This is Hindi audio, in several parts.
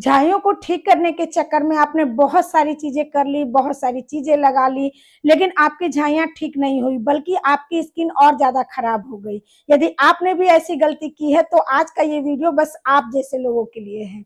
झाइयों को ठीक करने के चक्कर में आपने बहुत सारी चीजें कर ली, बहुत सारी चीजें लगा ली, लेकिन आपकी झाइयां ठीक नहीं हुई, बल्कि आपकी स्किन और ज्यादा खराब हो गई। यदि आपने भी ऐसी गलती की है तो आज का ये वीडियो बस आप जैसे लोगों के लिए है।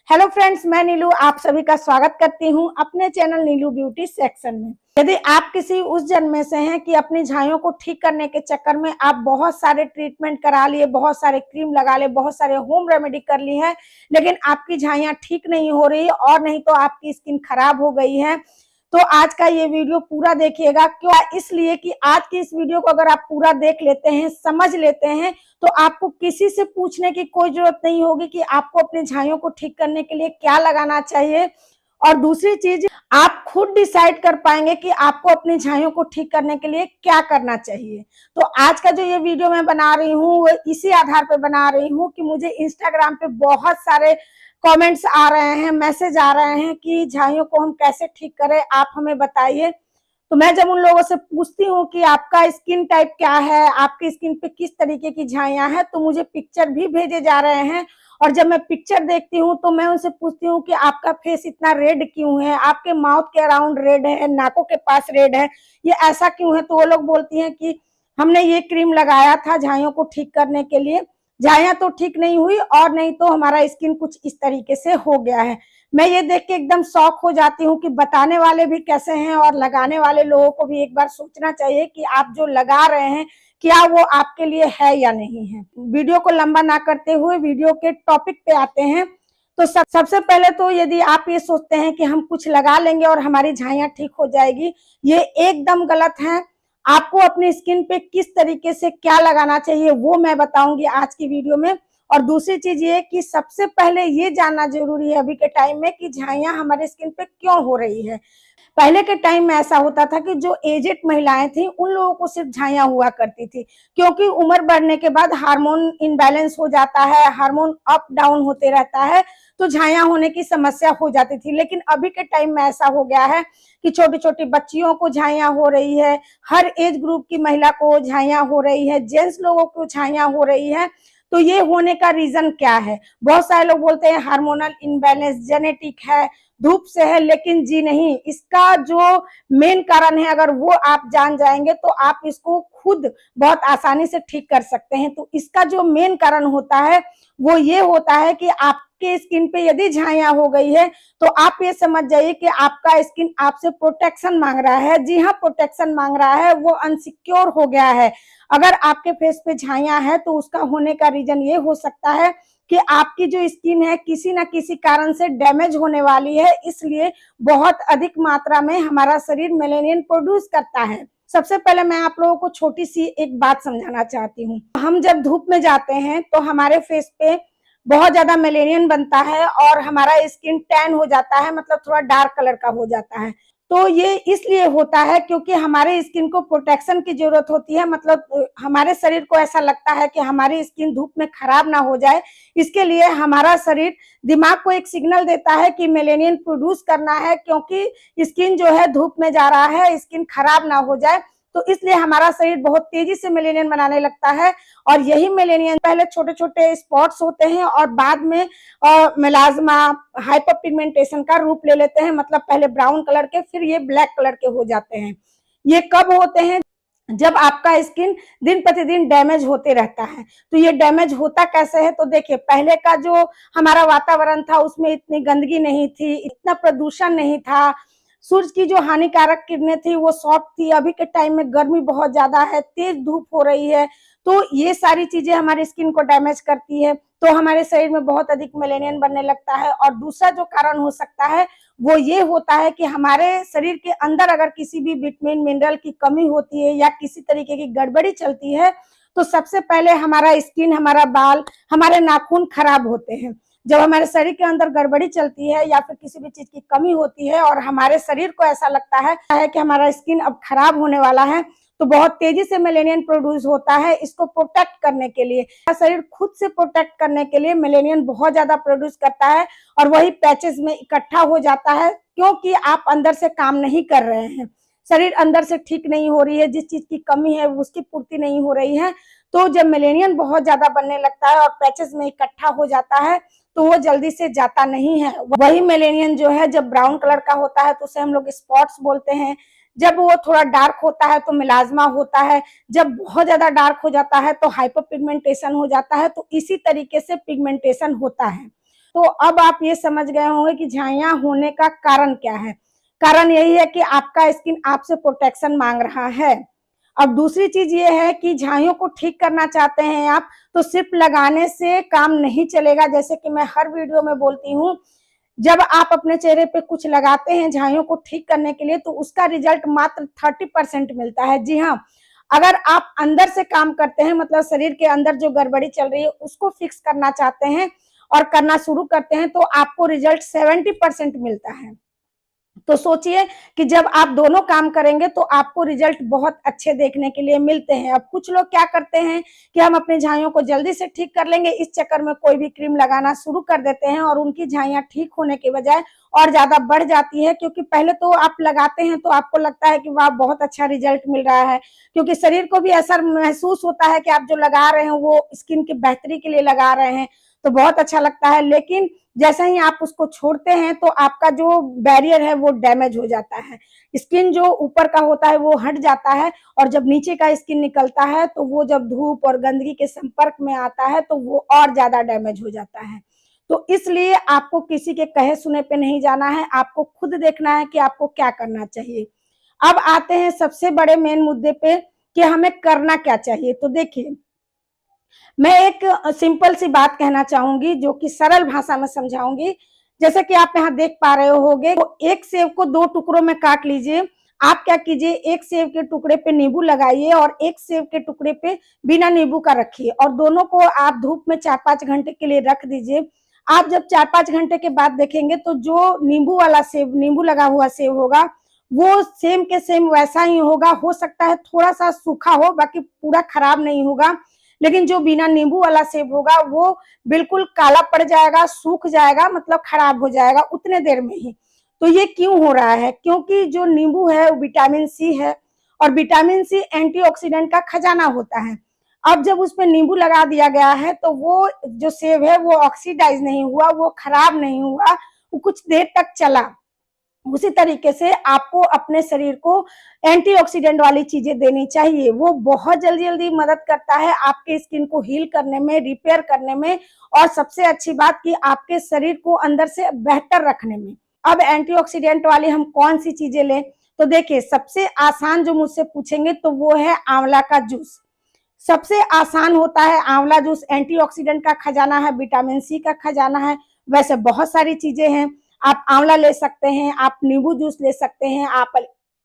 हेलो फ्रेंड्स, मैं नीलू आप सभी का स्वागत करती हूं अपने चैनल नीलू ब्यूटी सेक्शन में। यदि आप किसी उस जन्म में से हैं कि अपनी झाइयों को ठीक करने के चक्कर में आप बहुत सारे ट्रीटमेंट करा लिए, बहुत सारे क्रीम लगा लिए, बहुत सारे होम रेमेडी कर ली है, लेकिन आपकी झाइयां ठीक नहीं हो रही और नहीं तो आपकी स्किन खराब हो गई है, तो आज का ये वीडियो पूरा देखिएगा। क्यों? इसलिए कि आज की इस वीडियो को अगर आप पूरा देख लेते हैं, समझ लेते हैं, तो आपको किसी से पूछने की कोई जरूरत नहीं होगी कि आपको अपने झाइयों को ठीक करने के लिए क्या लगाना चाहिए। और दूसरी चीज, आप खुद डिसाइड कर पाएंगे कि आपको अपनी झाइयों को ठीक करने के लिए क्या करना चाहिए। तो आज का जो ये वीडियो मैं बना रही हूँ वो इसी आधार पर बना रही हूँ कि मुझे इंस्टाग्राम पे बहुत सारे कमेंट्स आ रहे हैं, मैसेज आ रहे हैं कि झाइयों को हम कैसे ठीक करें, आप हमें बताइए। तो मैं जब उन लोगों से पूछती हूँ कि आपका स्किन टाइप क्या है, आपकी स्किन पे किस तरीके की झाइयां हैं, तो मुझे पिक्चर भी भेजे जा रहे हैं। और जब मैं पिक्चर देखती हूँ तो मैं उनसे पूछती हूँ कि आपका फेस इतना रेड क्यों है, आपके माउथ के अराउंड रेड है, नाकों के पास रेड है, ये ऐसा क्यों है। तो वो लोग बोलती हैं कि हमने ये क्रीम लगाया था झाइयों को ठीक करने के लिए, झाइयां तो ठीक नहीं हुई और नहीं तो हमारा स्किन कुछ इस तरीके से हो गया है। मैं ये देख के एकदम शॉक हो जाती हूँ कि बताने वाले भी कैसे हैं और लगाने वाले लोगों को भी एक बार सोचना चाहिए कि आप जो लगा रहे हैं क्या वो आपके लिए है या नहीं है। वीडियो को लंबा ना करते हुए वीडियो के टॉपिक पे आते हैं। तो सबसे पहले तो यदि आप ये सोचते हैं कि हम कुछ लगा लेंगे और हमारी झाइयां ठीक हो जाएगी, ये एकदम गलत है। आपको अपनी स्किन पे किस तरीके से क्या लगाना चाहिए वो मैं बताऊंगी आज की वीडियो में। और दूसरी चीज ये कि सबसे पहले ये जानना जरूरी है अभी के टाइम में कि झाइयां हमारे स्किन पे क्यों हो रही है। पहले के टाइम में ऐसा होता था कि जो एजेड महिलाएं थी उन लोगों को सिर्फ झाइयां हुआ करती थी, क्योंकि उम्र बढ़ने के बाद हार्मोन इनबैलेंस हो जाता है, हार्मोन अप डाउन होते रहता है, तो झाइयां होने की समस्या हो जाती थी। लेकिन अभी के टाइम में ऐसा हो गया है कि छोटी छोटी बच्चियों को झाइयां हो रही है, हर एज ग्रुप की महिला को झाइयां हो रही है, जेंट्स लोगों को झाइयां हो रही है। तो ये होने का रीजन क्या है? बहुत सारे लोग बोलते हैं हार्मोनल इनबैलेंस, जेनेटिक है, धूप से है, लेकिन जी नहीं। इसका जो मेन कारण है अगर वो आप जान जाएंगे तो आप इसको खुद बहुत आसानी से ठीक कर सकते हैं। तो इसका जो मेन कारण होता है वो ये होता है कि आपके स्किन पे यदि झाइयां हो गई है तो आप ये समझ जाइए कि आपका स्किन आपसे प्रोटेक्शन मांग रहा है। जी हाँ, प्रोटेक्शन मांग रहा है, वो अनसिक्योर हो गया है। अगर आपके फेस पे झाइयां है तो उसका होने का रीजन ये हो सकता है कि आपकी जो स्किन है किसी ना किसी कारण से डैमेज होने वाली है, इसलिए बहुत अधिक मात्रा में हमारा शरीर मेलेनियन प्रोड्यूस करता है। सबसे पहले मैं आप लोगों को छोटी सी एक बात समझाना चाहती हूँ। हम जब धूप में जाते हैं तो हमारे फेस पे बहुत ज्यादा मेलेनियन बनता है और हमारा स्किन टैन हो जाता है, मतलब थोड़ा डार्क कलर का हो जाता है। तो ये इसलिए होता है क्योंकि हमारे स्किन को प्रोटेक्शन की जरूरत होती है, मतलब हमारे शरीर को ऐसा लगता है कि हमारी स्किन धूप में खराब ना हो जाए, इसके लिए हमारा शरीर दिमाग को एक सिग्नल देता है कि मेलेनियन प्रोड्यूस करना है, क्योंकि स्किन जो है धूप में जा रहा है, स्किन खराब ना हो जाए। तो इसलिए हमारा शरीर बहुत तेजी से मेलेनियन बनाने लगता है। और यही मेलेनियन पहले छोटे छोटे स्पॉट्स होते हैं और बाद में मेलाज्मा, हाइपर पिगमेंटेशन का रूप ले लेते हैं, मतलब पहले ब्राउन कलर के फिर ये ब्लैक कलर के हो जाते हैं। ये कब होते हैं? जब आपका स्किन दिन प्रतिदिन डैमेज होते रहता है। तो ये डैमेज होता कैसे है? तो देखिए, पहले का जो हमारा वातावरण था उसमें इतनी गंदगी नहीं थी, इतना प्रदूषण नहीं था, सूरज की जो हानिकारक किरणें थी वो सॉफ्ट थी। अभी के टाइम में गर्मी बहुत ज्यादा है, तेज धूप हो रही है, तो ये सारी चीजें हमारी स्किन को डैमेज करती है, तो हमारे शरीर में बहुत अधिक मेलेनियन बनने लगता है। और दूसरा जो कारण हो सकता है वो ये होता है कि हमारे शरीर के अंदर अगर किसी भी विटामिन मिनरल की कमी होती है या किसी तरीके की गड़बड़ी चलती है तो सबसे पहले हमारा स्किन, हमारा बाल, हमारे नाखून खराब होते हैं। जब हमारे शरीर के अंदर गड़बड़ी चलती है या फिर किसी भी चीज की कमी होती है और हमारे शरीर को ऐसा लगता है कि हमारा स्किन अब खराब होने वाला है, तो बहुत तेजी से मेलेनियन प्रोड्यूस होता है। इसको प्रोटेक्ट करने के लिए, शरीर खुद से प्रोटेक्ट करने के लिए मेलेनियन बहुत ज्यादा प्रोड्यूस करता है और वही पैचेस में इकट्ठा हो जाता है, क्योंकि आप अंदर से काम नहीं कर रहे हैं। शरीर अंदर से ठीक नहीं हो रही है, जिस चीज की कमी है उसकी पूर्ति नहीं हो रही है, तो जब मेलेनियन बहुत ज्यादा बनने लगता है और पैचेस में इकट्ठा हो जाता है तो वो जल्दी से जाता नहीं है। वही मेलेनियन जो है जब ब्राउन कलर का होता है तो उसे हम लोग स्पॉट्स बोलते हैं। जब वो थोड़ा डार्क होता है तो मेलाज्मा होता है। जब बहुत ज्यादा डार्क हो जाता है तो हाइपर पिगमेंटेशन हो जाता है। तो इसी तरीके से पिगमेंटेशन होता है। तो अब आप ये समझ गए होंगे कि झाइयां होने का कारण क्या है। कारण यही है कि आपका स्किन आपसे प्रोटेक्शन मांग रहा है। अब दूसरी चीज ये है कि झाइयों को ठीक करना चाहते हैं आप, तो सिर्फ लगाने से काम नहीं चलेगा। जैसे कि मैं हर वीडियो में बोलती हूँ, जब आप अपने चेहरे पे कुछ लगाते हैं झाइयों को ठीक करने के लिए तो उसका रिजल्ट मात्र 30% मिलता है। जी हाँ, अगर आप अंदर से काम करते हैं, मतलब शरीर के अंदर जो गड़बड़ी चल रही है उसको फिक्स करना चाहते हैं और करना शुरू करते हैं तो आपको रिजल्ट 70% मिलता है। तो सोचिए कि जब आप दोनों काम करेंगे तो आपको रिजल्ट बहुत अच्छे देखने के लिए मिलते हैं। अब कुछ लोग क्या करते हैं कि हम अपनी झाइयों को जल्दी से ठीक कर लेंगे, इस चक्कर में कोई भी क्रीम लगाना शुरू कर देते हैं और उनकी झाइयां ठीक होने के बजाय और ज्यादा बढ़ जाती है। क्योंकि पहले तो आप लगाते हैं तो आपको लगता है कि वाह बहुत अच्छा रिजल्ट मिल रहा है, क्योंकि शरीर को भी ऐसा महसूस होता है कि आप जो लगा रहे हैं वो स्किन की बेहतरी के लिए लगा रहे हैं, तो बहुत अच्छा लगता है। लेकिन जैसे ही आप उसको छोड़ते हैं तो आपका जो बैरियर है वो डैमेज हो जाता है। स्किन जो ऊपर का होता है वो हट जाता है और जब नीचे का स्किन निकलता है तो वो जब धूप और गंदगी के संपर्क में आता है तो वो और ज्यादा डैमेज हो जाता है। तो इसलिए आपको किसी के कहे सुने पे नहीं जाना है, आपको खुद देखना है कि आपको क्या करना चाहिए। अब आते हैं सबसे बड़े मेन मुद्दे पे कि हमें करना क्या चाहिए। तो देखिए, मैं एक सिंपल सी बात कहना चाहूंगी जो कि सरल भाषा में समझाऊंगी। जैसे कि आप यहाँ देख पा रहे होगे, तो एक सेब को 2 टुकड़ों में काट लीजिए। आप क्या कीजिए, एक सेब के टुकड़े पे नींबू लगाइए और एक सेब के टुकड़े पे बिना नींबू का रखिए और दोनों को आप धूप में 4-5 घंटे के लिए रख दीजिए। आप जब 4-5 घंटे के बाद देखेंगे तो जो नींबू वाला सेब, नींबू लगा हुआ सेब होगा, वो सेम के सेम वैसा ही होगा। हो सकता है थोड़ा सा सूखा हो, बाकी पूरा खराब नहीं होगा। लेकिन जो बिना नींबू वाला सेब होगा वो बिल्कुल काला पड़ जाएगा, सूख जाएगा, मतलब खराब हो जाएगा उतने देर में ही। तो ये क्यों हो रहा है? क्योंकि जो नींबू है वो विटामिन सी है और विटामिन सी एंटीऑक्सीडेंट का खजाना होता है। अब जब उस पर नींबू लगा दिया गया है तो वो जो सेब है वो ऑक्सीडाइज नहीं हुआ, वो खराब नहीं हुआ, वो कुछ देर तक चला। उसी तरीके से आपको अपने शरीर को एंटीऑक्सीडेंट वाली चीजें देनी चाहिए। वो बहुत जल्दी जल्दी मदद करता है आपके स्किन को हील करने में, रिपेयर करने में और सबसे अच्छी बात कि आपके शरीर को अंदर से बेहतर रखने में। अब एंटीऑक्सीडेंट वाली हम कौन सी चीजें लें? तो देखिए, सबसे आसान जो मुझसे पूछेंगे तो वो है आंवला का जूस। सबसे आसान होता है आंवला जूस, एंटीऑक्सीडेंट का खजाना है, विटामिन सी का खजाना है। वैसे बहुत सारी चीजें हैं, आप आंवला ले सकते हैं, आप नींबू जूस ले सकते हैं,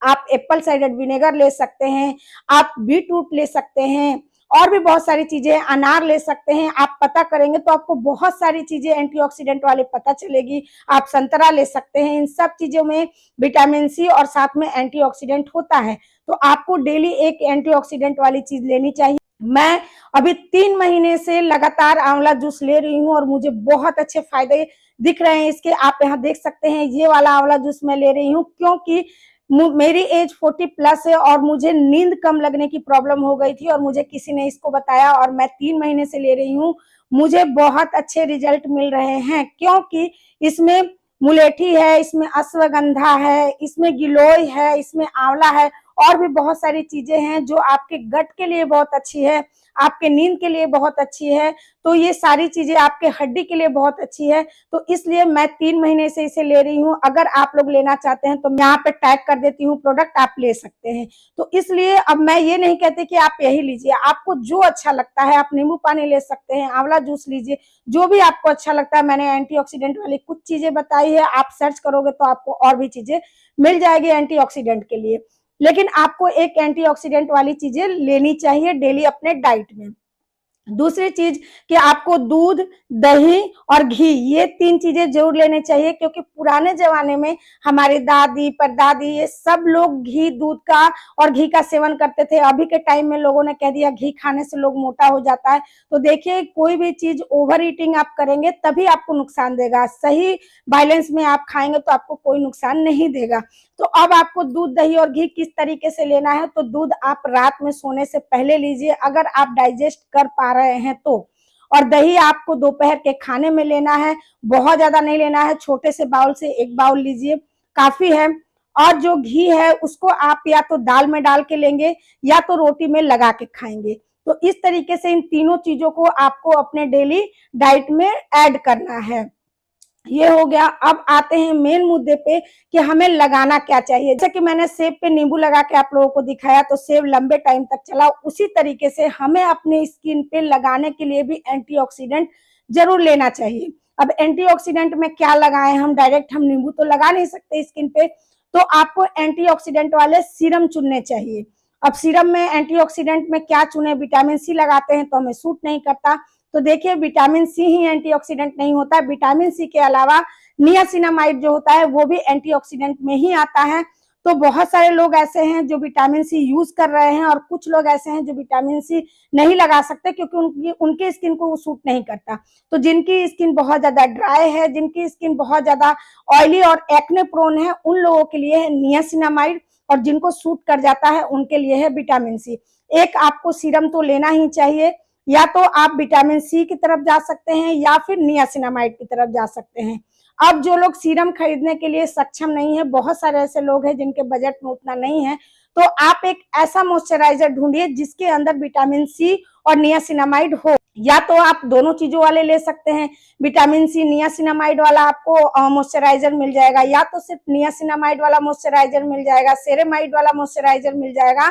आप एप्पल साइडर विनेगर ले सकते हैं, आप बीटरूट ले सकते हैं और भी बहुत सारी चीजें हैं, अनार ले सकते हैं। आप पता करेंगे तो आपको बहुत सारी चीजें एंटीऑक्सीडेंट वाले पता चलेगी। आप संतरा ले सकते हैं। इन सब चीजों में विटामिन सी और साथ में एंटीऑक्सीडेंट होता है। तो आपको डेली एक एंटीऑक्सीडेंट वाली चीज लेनी चाहिए। मैं अभी 3 महीने से लगातार आंवला जूस ले रही हूँ और मुझे बहुत अच्छे फायदे दिख रहे हैं इसके। आप यहाँ देख सकते हैं, ये वाला आंवला जूस मैं ले रही हूँ क्योंकि मेरी एज 40+ है और मुझे नींद कम लगने की प्रॉब्लम हो गई थी और मुझे किसी ने इसको बताया और मैं 3 महीने से ले रही हूँ। मुझे बहुत अच्छे रिजल्ट मिल रहे हैं क्योंकि इसमें मुलेठी है, इसमें अश्वगंधा है, इसमें गिलोय है, इसमें आंवला है और भी बहुत सारी चीजें हैं जो आपके गट के लिए बहुत अच्छी है, आपके नींद के लिए बहुत अच्छी है। तो ये सारी चीजें आपके हड्डी के लिए बहुत अच्छी है। तो इसलिए मैं 3 महीने से इसे ले रही हूँ। अगर आप लोग लेना चाहते हैं तो मैं यहाँ पे टैग कर देती हूँ प्रोडक्ट, आप ले सकते हैं। तो इसलिए अब मैं ये नहीं कहती कि आप यही लीजिए, आपको जो अच्छा लगता है, आप नींबू पानी ले सकते हैं, आंवला जूस लीजिए, जो भी आपको अच्छा लगता है। मैंने एंटीऑक्सीडेंट वाली कुछ चीजें बताई है, आप सर्च करोगे तो आपको और भी चीजें मिल जाएगी एंटीऑक्सीडेंट के लिए। लेकिन आपको एक एंटीऑक्सीडेंट वाली चीजें लेनी चाहिए डेली अपने डाइट में। दूसरी चीज कि आपको दूध, दही और घी, ये 3 चीजें जरूर लेने चाहिए, क्योंकि पुराने जमाने में हमारी दादी परदादी ये सब लोग घी, दूध का और घी का सेवन करते थे। अभी के टाइम में लोगों ने कह दिया घी खाने से लोग मोटा हो जाता है। तो देखिए, कोई भी चीज ओवर ईटिंग आप करेंगे तभी आपको नुकसान देगा। सही बैलेंस में आप खाएंगे तो आपको कोई नुकसान नहीं देगा। तो अब आपको दूध, दही और घी किस तरीके से लेना है, तो दूध आप रात में सोने से पहले लीजिए अगर आप डाइजेस्ट कर पा रहे हैं तो। और दही आपको दोपहर के खाने में लेना है, बहुत ज्यादा नहीं लेना है, छोटे से बाउल से 1 बाउल लीजिए, काफी है। और जो घी है उसको आप या तो दाल में डाल के लेंगे या तो रोटी में लगा के खाएंगे। तो इस तरीके से इन तीनों चीजों को आपको अपने डेली डाइट में ऐड करना है। ये हो गया। अब आते हैं मेन मुद्दे पे कि हमें लगाना क्या चाहिए। जैसे कि मैंने सेब पे नींबू लगा के आप लोगों को दिखाया तो सेब लंबे टाइम तक चला, उसी तरीके से हमें अपने स्किन पे लगाने के लिए भी एंटीऑक्सीडेंट जरूर लेना चाहिए। अब एंटीऑक्सीडेंट में क्या लगाएं, हम डायरेक्ट हम नींबू तो लगा नहीं सकते स्किन पे, तो आपको एंटीऑक्सीडेंट वाले सीरम चुनने चाहिए। अब सीरम में एंटीऑक्सीडेंट में क्या चुने, विटामिन सी लगाते हैं तो हमें सूट नहीं करता। तो देखिए, विटामिन सी ही एंटीऑक्सीडेंट नहीं होता, विटामिन सी के अलावा नियासिनामाइड जो होता है वो भी एंटीऑक्सीडेंट में ही आता है। तो बहुत सारे लोग ऐसे हैं जो विटामिन सी यूज कर रहे हैं और कुछ लोग ऐसे हैं जो विटामिन सी नहीं लगा सकते क्योंकि उनकी स्किन को वो सूट नहीं करता। तो जिनकी स्किन बहुत ज्यादा ड्राई है, जिनकी स्किन बहुत ज्यादा ऑयली और एक्ने प्रोन है, उन लोगों के लिए है नियासिनामाइड, और जिनको सूट कर जाता है उनके लिए है विटामिन सी। एक आपको सीरम तो लेना ही चाहिए, या तो आप विटामिन सी की तरफ जा सकते हैं या फिर नियासिनामाइड की तरफ जा सकते हैं। अब जो लोग सीरम खरीदने के लिए सक्षम नहीं है, बहुत सारे ऐसे लोग हैं जिनके बजट में उतना नहीं है, तो आप एक ऐसा मॉइस्चराइजर ढूंढिए जिसके अंदर विटामिन सी और नियासिनामाइड हो। या तो आप दोनों चीजों वाले ले सकते हैं, विटामिन सी नियासिनामाइड वाला आपको मॉइस्चराइजर मिल जाएगा, या तो सिर्फ नियासिनामाइड वाला मॉइस्चराइजर मिल जाएगा, सेरेमाइड वाला मॉइस्चराइजर मिल जाएगा।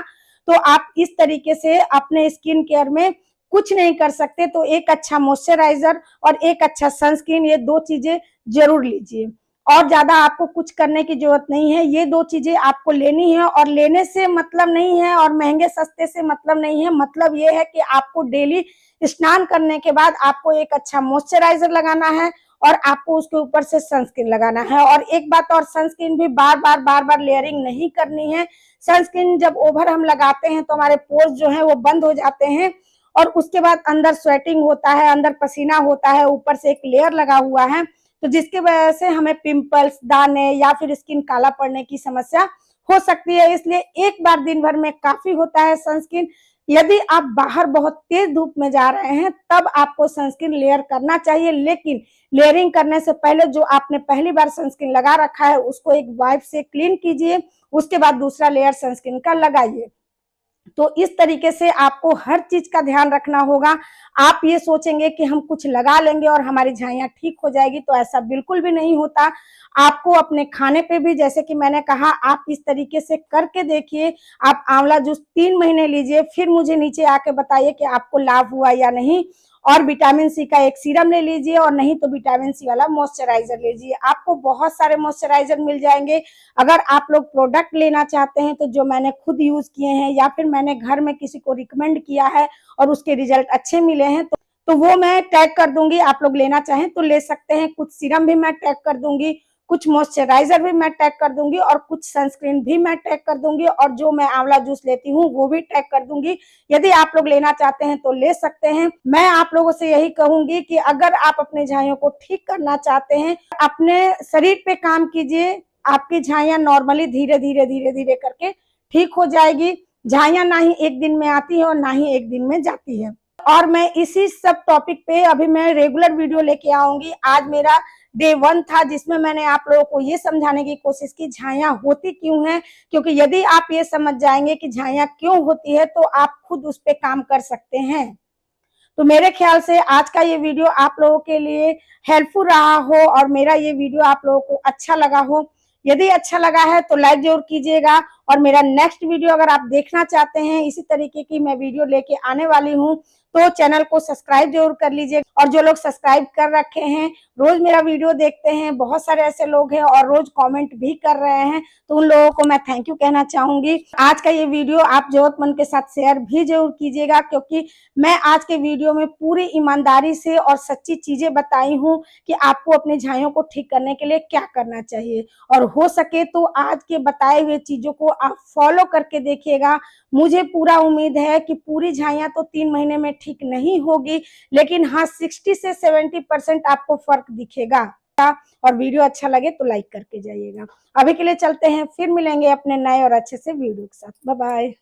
तो आप इस तरीके से अपने स्किन केयर में कुछ नहीं कर सकते तो एक अच्छा मॉइस्चराइजर और एक अच्छा सनस्क्रीन, ये 2 चीजें जरूर लीजिए। और ज्यादा आपको कुछ करने की जरूरत नहीं है, ये 2 चीजें आपको लेनी है। और लेने से मतलब नहीं है और महंगे सस्ते से मतलब नहीं है, मतलब ये है कि आपको डेली स्नान करने के बाद आपको एक अच्छा मॉइस्चराइजर लगाना है और आपको उसके ऊपर से सनस्क्रीन लगाना है। और एक बात और, सनस्क्रीन भी बार बार लेयरिंग नहीं करनी है। सनस्क्रीन जब ओवर हम लगाते हैं तो हमारे पोर्स जो है वो बंद हो जाते हैं और उसके बाद अंदर स्वेटिंग होता है, अंदर पसीना होता है, ऊपर से एक लेयर लगा हुआ है, तो जिसकी वजह से हमें पिंपल्स, दाने या फिर स्किन काला पड़ने की समस्या हो सकती है। इसलिए एक बार दिन भर में काफी होता है सनस्क्रीन। यदि आप बाहर बहुत तेज धूप में जा रहे हैं तब आपको सनस्क्रीन लेयर करना चाहिए, लेकिन लेयरिंग करने से पहले जो आपने पहली बार सनस्क्रीन लगा रखा है उसको एक वाइप से क्लीन कीजिए, उसके बाद दूसरा लेयर सनस्क्रीन का लगाइए। तो इस तरीके से आपको हर चीज का ध्यान रखना होगा। आप ये सोचेंगे कि हम कुछ लगा लेंगे और हमारी झाइयां ठीक हो जाएगी, तो ऐसा बिल्कुल भी नहीं होता। आपको अपने खाने पे भी, जैसे कि मैंने कहा, आप इस तरीके से करके देखिए। आप आंवला जूस 3 महीने लीजिए, फिर मुझे नीचे आके बताइए कि आपको लाभ हुआ या नहीं। और विटामिन सी का एक सीरम ले लीजिए और नहीं तो विटामिन सी वाला मॉइस्चराइजर लीजिए। आपको बहुत सारे मॉइस्चराइजर मिल जाएंगे। अगर आप लोग प्रोडक्ट लेना चाहते हैं तो जो मैंने खुद यूज किए हैं या फिर मैंने घर में किसी को रिकमेंड किया है और उसके रिजल्ट अच्छे मिले हैं तो वो मैं टैग कर दूंगी, आप लोग लेना चाहें तो ले सकते हैं। कुछ सीरम भी मैं टैग कर दूंगी, कुछ मॉइस्चराइजर भी मैं टैग कर दूंगी और कुछ सनस्क्रीन भी मैं टैग कर दूंगी, और जो मैं आंवला जूस लेती हूँ वो भी टैग कर दूंगी। यदि आप लोग लेना चाहते हैं तो ले सकते हैं। मैं आप लोगों से यही कहूंगी कि अगर आप अपने झाइयों को ठीक करना चाहते हैं, अपने शरीर पे काम कीजिए, आपकी झाइयां नॉर्मली धीरे धीरे करके ठीक हो जाएगी। झाइयां ना ही एक दिन में आती है और ना ही एक दिन में जाती है। और मैं इसी सब टॉपिक पे अभी मैं रेगुलर वीडियो लेके आऊंगी। आज मेरा डे 1 था जिसमें मैंने आप लोगों को ये समझाने की कोशिश की झाइयां होती क्यों हैं, क्योंकि यदि आप ये समझ जाएंगे कि झाइयां क्यों होती है तो आप खुद उस पर काम कर सकते हैं। तो मेरे ख्याल से आज का ये वीडियो आप लोगों के लिए हेल्पफुल रहा हो और मेरा ये वीडियो आप लोगों को अच्छा लगा हो। यदि अच्छा लगा है तो लाइक जरूर कीजिएगा, और मेरा नेक्स्ट वीडियो अगर आप देखना चाहते हैं, इसी तरीके की मैं वीडियो लेके आने वाली हूँ, तो चैनल को सब्सक्राइब जरूर कर लीजिए। और जो लोग सब्सक्राइब कर रखे हैं, रोज मेरा वीडियो देखते हैं, बहुत सारे ऐसे लोग हैं और रोज कमेंट भी कर रहे हैं, तो उन लोगों को मैं थैंक यू कहना चाहूंगी। आज का ये वीडियो आप जरूरतमंद के साथ शेयर भी जरूर कीजिएगा, क्योंकि मैं आज के वीडियो में पूरी ईमानदारी से और सच्ची चीजें बताई हूँ कि आपको अपने झाइयों को ठीक करने के लिए क्या करना चाहिए। और हो सके तो आज के बताए हुए चीजों को आप फॉलो करके देखिएगा। मुझे पूरा उम्मीद है कि पूरी झाइयां तो 3 महीने में ठीक नहीं होगी, लेकिन हाँ 60 से 70% आपको फर्क दिखेगा। और वीडियो अच्छा लगे तो लाइक करके जाइएगा। अभी के लिए चलते हैं, फिर मिलेंगे अपने नए और अच्छे से वीडियो के साथ। Bye bye.